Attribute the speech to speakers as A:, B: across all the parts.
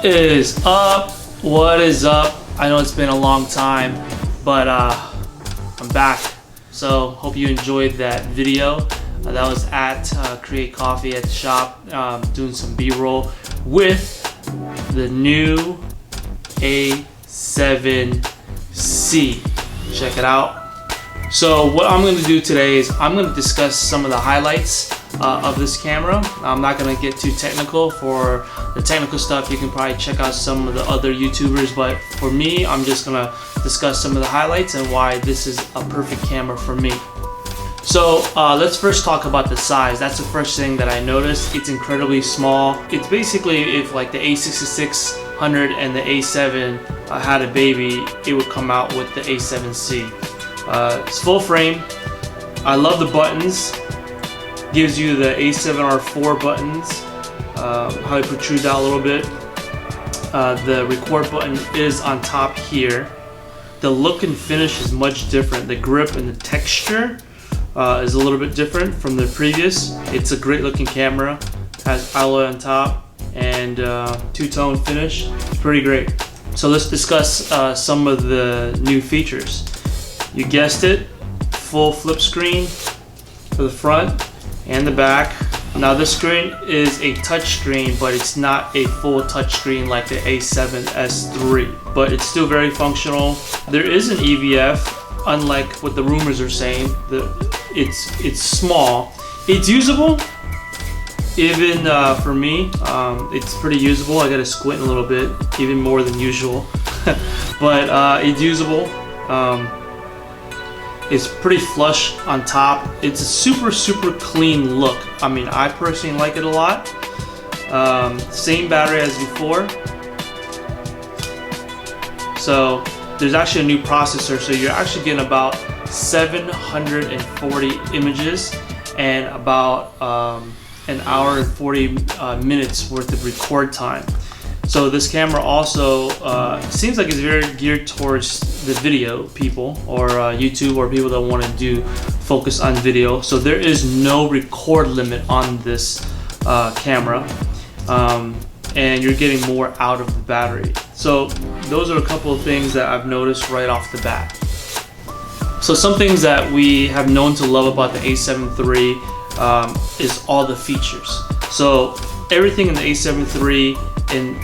A: What is up? What is up? I know it's been a long time, but I'm back. So hope you enjoyed that video. That was at Create Coffee at the shop, doing some B-roll with the new A7c. Check it out. So what I'm going to do today is I'm going to discuss some of the highlights of this camera. I'm not going to get too technical. For the technical stuff, you can probably check out some of the other YouTubers, but for me, I'm just going to discuss some of the highlights and why this is a perfect camera for me. So let's first talk about the size. That's the first thing that I noticed. It's incredibly small. It's basically if like the A6600 and the A7 had a baby, it would come out with the A7C. It's full frame. I love the buttons. Gives you the A7R4 buttons, how they protrude out a little bit. The record button is on top here. The look and finish is much different. The grip and the texture is a little bit different from the previous. It's a great looking camera. Has alloy on top and two-tone finish. Pretty great. So let's discuss some of the new features. You guessed it, full flip screen for the front and the back. Now this screen is a touch screen, but it's not a full touch screen like the A7S3, but it's still very functional. There is an EVF, unlike what the rumors are saying. It's small. It's usable. Even for me, it's pretty usable. I gotta squint a little bit, even more than usual, but it's usable. It's pretty flush on top. It's a super clean look. I mean, I personally like it a lot. Same battery as before. So there's actually a new processor, so you're actually getting about 740 images and about an hour and 40 minutes worth of record time. So this camera also seems like it's very geared towards the video people, or YouTube, or people that want to do focus on video. So there is no record limit on this camera, and you're getting more out of the battery. So those are a couple of things that I've noticed right off the bat. So some things that we have known to love about the A7 III is all the features. So everything in the A7 III and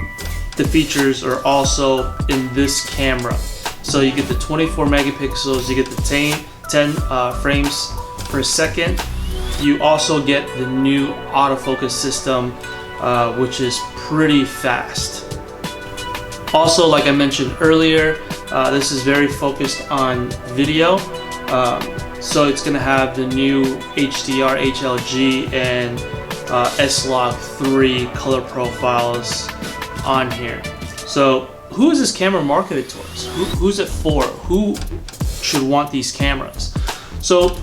A: the features are also in this camera. So you get the 24 megapixels, you get the 10 frames per second. You also get the new autofocus system, which is pretty fast. Also, like I mentioned earlier, this is very focused on video. So it's gonna have the new HDR, HLG, and S-Log 3 color profiles on here. So who is this camera marketed towards? Who's it for? Who should want these cameras? So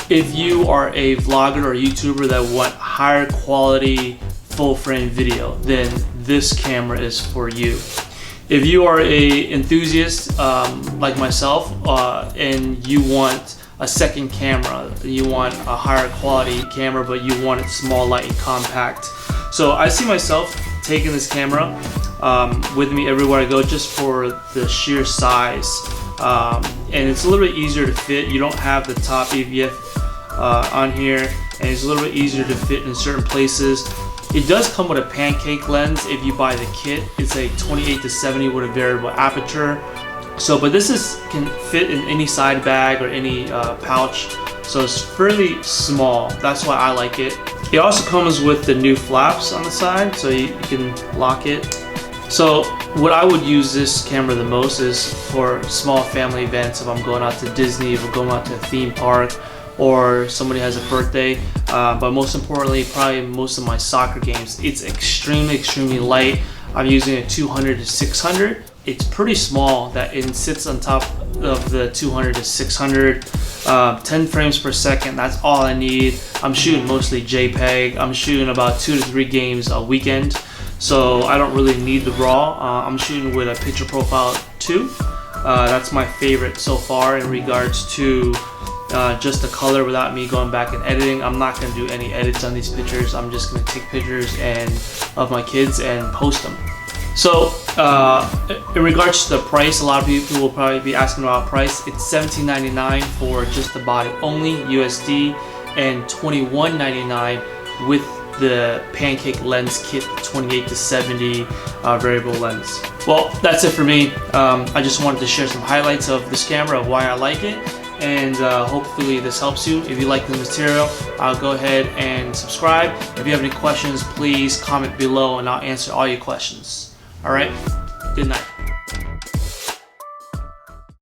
A: if you are a vlogger or YouTuber that want higher quality full frame video, then this camera is for you. If you are a enthusiast like myself and you want a second camera, you want a higher quality camera, but you want it small, light, and compact. So I see myself taking this camera with me everywhere I go, just for the sheer size, and it's a little bit easier to fit. You don't have the top EVF on here, and it's a little bit easier to fit in certain places. It does come with a pancake lens if you buy the kit. It's a 28-70 with a variable aperture. So, but this can fit in any side bag or any pouch, so it's fairly small. That's why I like it. It also comes with the new flaps on the side, so you can lock it. So what I would use this camera the most is for small family events. If I'm going out to Disney, if we're going out to a theme park, or somebody has a birthday, but most importantly, probably most of my soccer games. It's extremely light. I'm using a 200 to 600. It's pretty small, that it sits on top of the 200 to 600, 10 frames per second. That's all I need. I'm shooting mostly JPEG. I'm shooting about 2 to 3 games a weekend, so I don't really need the RAW. I'm shooting with a picture profile 2. That's my favorite so far in regards to just the color without me going back and editing. I'm not going to do any edits on these pictures. I'm just going to take pictures of my kids and post them. So in regards to the price, a lot of people will probably be asking about price. It's $17.99 for just the body only USD, and $21.99 with the pancake lens kit, 28 to 70 variable lens. Well, that's it for me. I just wanted to share some highlights of this camera, of why I like it, and hopefully this helps you. If you like the material, I'll go ahead and subscribe. If you have any questions, please comment below and I'll answer all your questions. All right, good night.